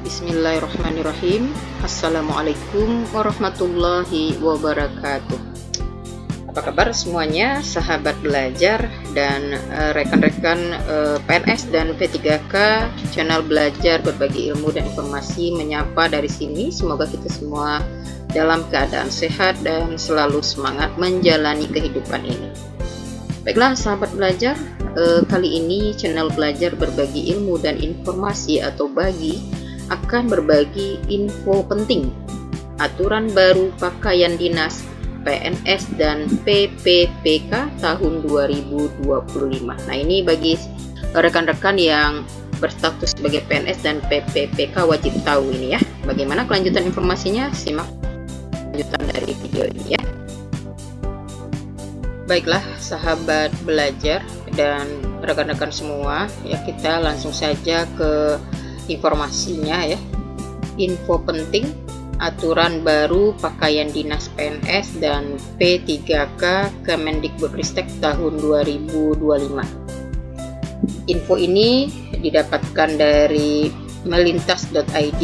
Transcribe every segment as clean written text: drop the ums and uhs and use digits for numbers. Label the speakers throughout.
Speaker 1: Bismillahirrahmanirrahim. Assalamualaikum warahmatullahi wabarakatuh. Apa kabar semuanya, sahabat belajar dan rekan-rekan PNS dan P3K channel belajar berbagi ilmu dan informasi menyapa dari sini. Semoga kita semua dalam keadaan sehat dan selalu semangat menjalani kehidupan ini. Baiklah sahabat belajar, kali ini channel belajar berbagi ilmu dan informasi atau bagi akan berbagi info penting aturan baru pakaian dinas PNS dan PPPK tahun 2025. Nah, ini bagi rekan-rekan yang berstatus sebagai PNS dan PPPK wajib tahu ini ya. Bagaimana kelanjutan informasinya? Simak kelanjutan dari video ini ya. Baiklah sahabat belajar dan rekan-rekan semua, ya kita langsung saja ke informasinya ya. Info penting aturan baru pakaian dinas PNS dan P3K Kemendikbudristek tahun 2025. Info ini didapatkan dari melintas.id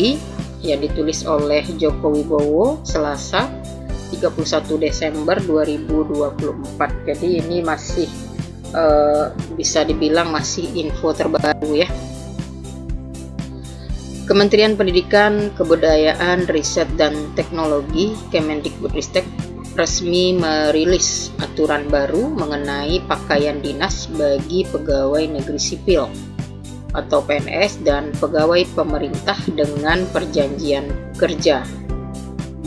Speaker 1: yang ditulis oleh Joko Wibowo Selasa 31 Desember 2024. Jadi ini masih bisa dibilang masih info terbaru ya. Kementerian Pendidikan, Kebudayaan, Riset dan Teknologi Kemendikbudristek resmi merilis aturan baru mengenai pakaian dinas bagi pegawai negeri sipil atau PNS dan pegawai pemerintah dengan perjanjian kerja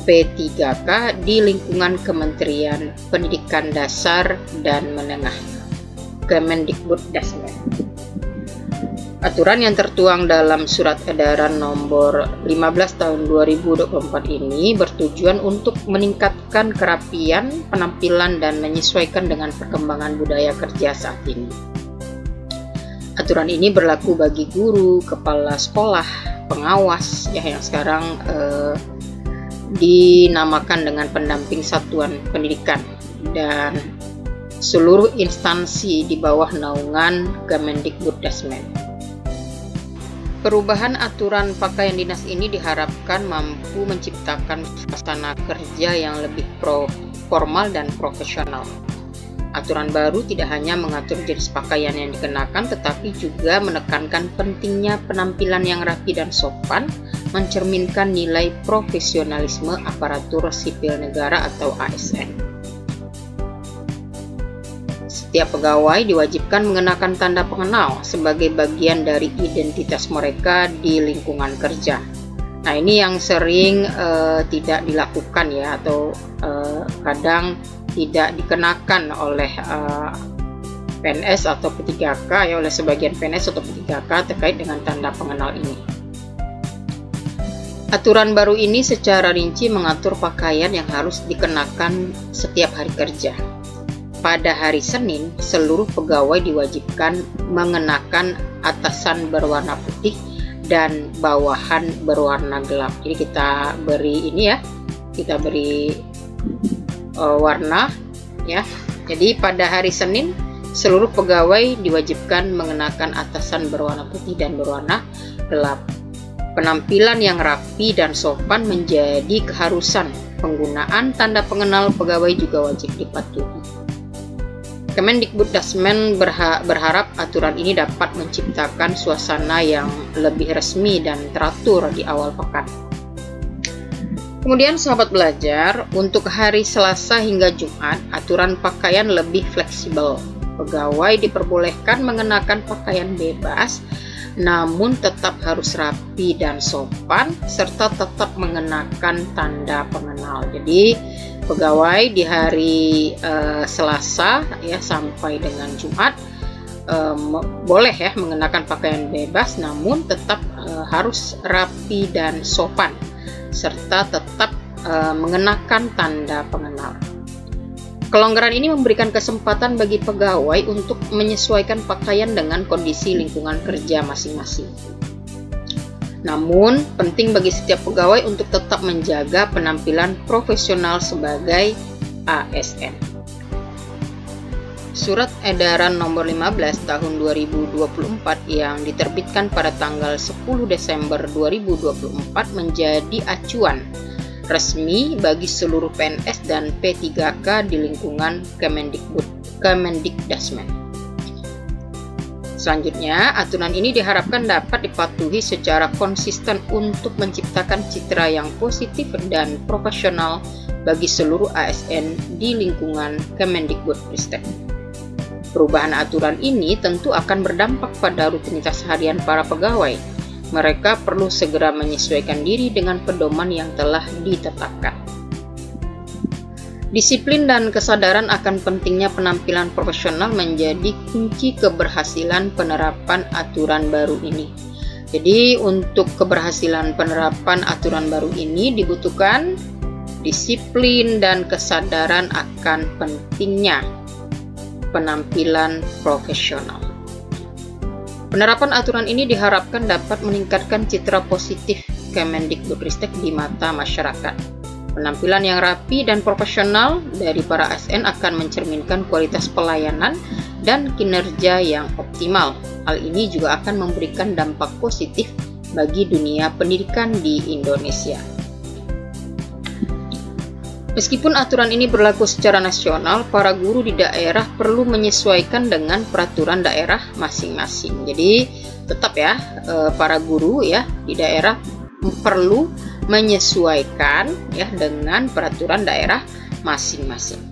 Speaker 1: P3K di lingkungan Kementerian Pendidikan Dasar dan Menengah Kemendikbudristek. Aturan yang tertuang dalam Surat Edaran Nomor 15 Tahun 2024 ini bertujuan untuk meningkatkan kerapian, penampilan, dan menyesuaikan dengan perkembangan budaya kerja saat ini. Aturan ini berlaku bagi guru, kepala sekolah, pengawas ya yang sekarang dinamakan dengan pendamping satuan pendidikan, dan seluruh instansi di bawah naungan Kemendikbudristek. Perubahan aturan pakaian dinas ini diharapkan mampu menciptakan suasana kerja yang lebih formal dan profesional. Aturan baru tidak hanya mengatur jenis pakaian yang dikenakan, tetapi juga menekankan pentingnya penampilan yang rapi dan sopan, mencerminkan nilai profesionalisme aparatur sipil negara atau ASN. Setiap pegawai diwajibkan mengenakan tanda pengenal sebagai bagian dari identitas mereka di lingkungan kerja. Nah, ini yang sering tidak dilakukan ya, atau kadang tidak dikenakan oleh PNS atau P3K ya, oleh sebagian PNS atau P3K terkait dengan tanda pengenal ini. Aturan baru ini secara rinci mengatur pakaian yang harus dikenakan setiap hari kerja. Pada hari Senin, seluruh pegawai diwajibkan mengenakan atasan berwarna putih dan bawahan berwarna gelap. Jadi kita beri ini ya, kita beri warna ya. Jadi pada hari Senin, seluruh pegawai diwajibkan mengenakan atasan berwarna putih dan berwarna gelap. Penampilan yang rapi dan sopan menjadi keharusan. Penggunaan tanda pengenal pegawai juga wajib dipatuhi. Kemendikbudristek berharap aturan ini dapat menciptakan suasana yang lebih resmi dan teratur di awal pekan. Kemudian sahabat belajar, untuk hari Selasa hingga Jumat, aturan pakaian lebih fleksibel. Pegawai diperbolehkan mengenakan pakaian bebas, namun tetap harus rapi dan sopan, serta tetap mengenakan tanda pengenal. Jadi pegawai di hari Selasa ya sampai dengan Jumat boleh ya mengenakan pakaian bebas, namun tetap harus rapi dan sopan, serta tetap mengenakan tanda pengenal. Kelonggaran ini memberikan kesempatan bagi pegawai untuk menyesuaikan pakaian dengan kondisi lingkungan kerja masing-masing. Namun, penting bagi setiap pegawai untuk tetap menjaga penampilan profesional sebagai ASN. Surat Edaran Nomor 15 Tahun 2024 yang diterbitkan pada tanggal 10 Desember 2024 menjadi acuan resmi bagi seluruh PNS dan P3K di lingkungan Kemendikbudristek. Selanjutnya, aturan ini diharapkan dapat dipatuhi secara konsisten untuk menciptakan citra yang positif dan profesional bagi seluruh ASN di lingkungan Kemendikbudristek. Perubahan aturan ini tentu akan berdampak pada rutinitas harian para pegawai. Mereka perlu segera menyesuaikan diri dengan pedoman yang telah ditetapkan. Disiplin dan kesadaran akan pentingnya penampilan profesional menjadi kunci keberhasilan penerapan aturan baru ini. Jadi, untuk keberhasilan penerapan aturan baru ini dibutuhkan disiplin dan kesadaran akan pentingnya penampilan profesional. Penerapan aturan ini diharapkan dapat meningkatkan citra positif Kemendikbudristek di mata masyarakat. Penampilan yang rapi dan profesional dari para ASN akan mencerminkan kualitas pelayanan dan kinerja yang optimal. Hal ini juga akan memberikan dampak positif bagi dunia pendidikan di Indonesia. Meskipun aturan ini berlaku secara nasional, para guru di daerah perlu menyesuaikan dengan peraturan daerah masing-masing. Jadi tetap ya, para guru ya di daerah perlu menyesuaikan ya dengan peraturan daerah masing-masing.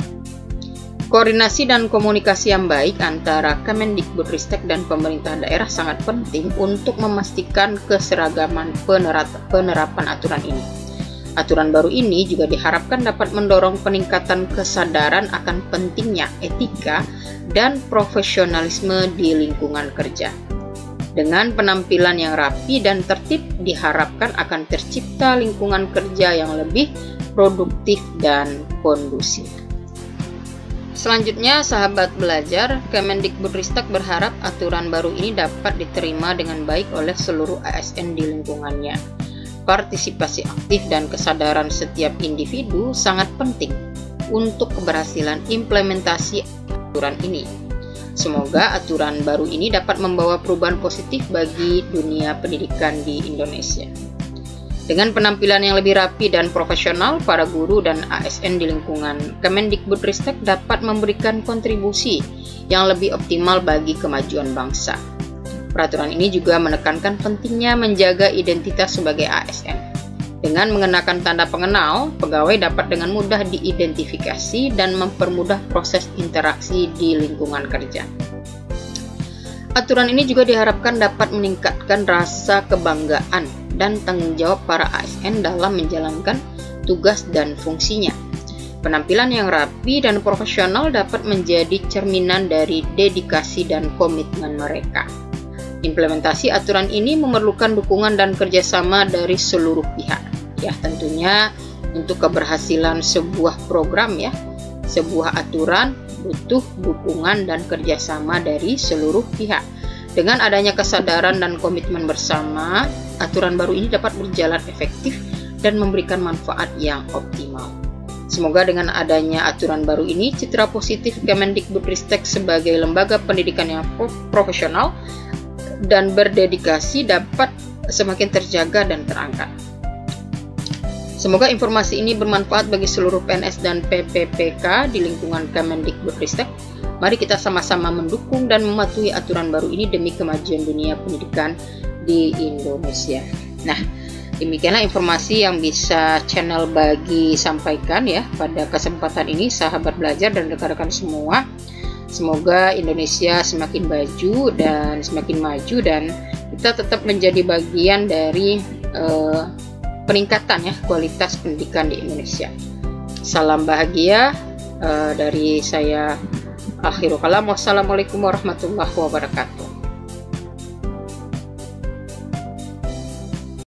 Speaker 1: Koordinasi dan komunikasi yang baik antara Kemendikbudristek dan pemerintah daerah sangat penting untuk memastikan keseragaman penerapan aturan ini. Aturan baru ini juga diharapkan dapat mendorong peningkatan kesadaran akan pentingnya etika dan profesionalisme di lingkungan kerja. Dengan penampilan yang rapi dan tertib, diharapkan akan tercipta lingkungan kerja yang lebih produktif dan kondusif. Selanjutnya, sahabat belajar, Kemendikbudristek berharap aturan baru ini dapat diterima dengan baik oleh seluruh ASN di lingkungannya. Partisipasi aktif dan kesadaran setiap individu sangat penting untuk keberhasilan implementasi aturan ini. Semoga aturan baru ini dapat membawa perubahan positif bagi dunia pendidikan di Indonesia. Dengan penampilan yang lebih rapi dan profesional, para guru dan ASN di lingkungan Kemendikbudristek dapat memberikan kontribusi yang lebih optimal bagi kemajuan bangsa. Peraturan ini juga menekankan pentingnya menjaga identitas sebagai ASN. Dengan mengenakan tanda pengenal, pegawai dapat dengan mudah diidentifikasi dan mempermudah proses interaksi di lingkungan kerja. Aturan ini juga diharapkan dapat meningkatkan rasa kebanggaan dan tanggung jawab para ASN dalam menjalankan tugas dan fungsinya. Penampilan yang rapi dan profesional dapat menjadi cerminan dari dedikasi dan komitmen mereka. Implementasi aturan ini memerlukan dukungan dan kerjasama dari seluruh pihak. Ya, tentunya untuk keberhasilan sebuah program ya, sebuah aturan butuh dukungan dan kerjasama dari seluruh pihak. Dengan adanya kesadaran dan komitmen bersama, aturan baru ini dapat berjalan efektif dan memberikan manfaat yang optimal. Semoga dengan adanya aturan baru ini, citra positif Kemendikbudristek sebagai lembaga pendidikan yang profesional dan berdedikasi dapat semakin terjaga dan terangkat. Semoga informasi ini bermanfaat bagi seluruh PNS dan PPPK di lingkungan Kemendikbudristek. Mari kita sama-sama mendukung dan mematuhi aturan baru ini demi kemajuan dunia pendidikan di Indonesia. Nah, demikianlah informasi yang bisa channel Bagi sampaikan ya pada kesempatan ini, sahabat belajar dan rekan-rekan semua. Semoga Indonesia semakin semakin maju dan kita tetap menjadi bagian dari peningkatan ya kualitas pendidikan di Indonesia. Salam bahagia dari saya. Akhirul kalam. Wassalamualaikum warahmatullahi wabarakatuh.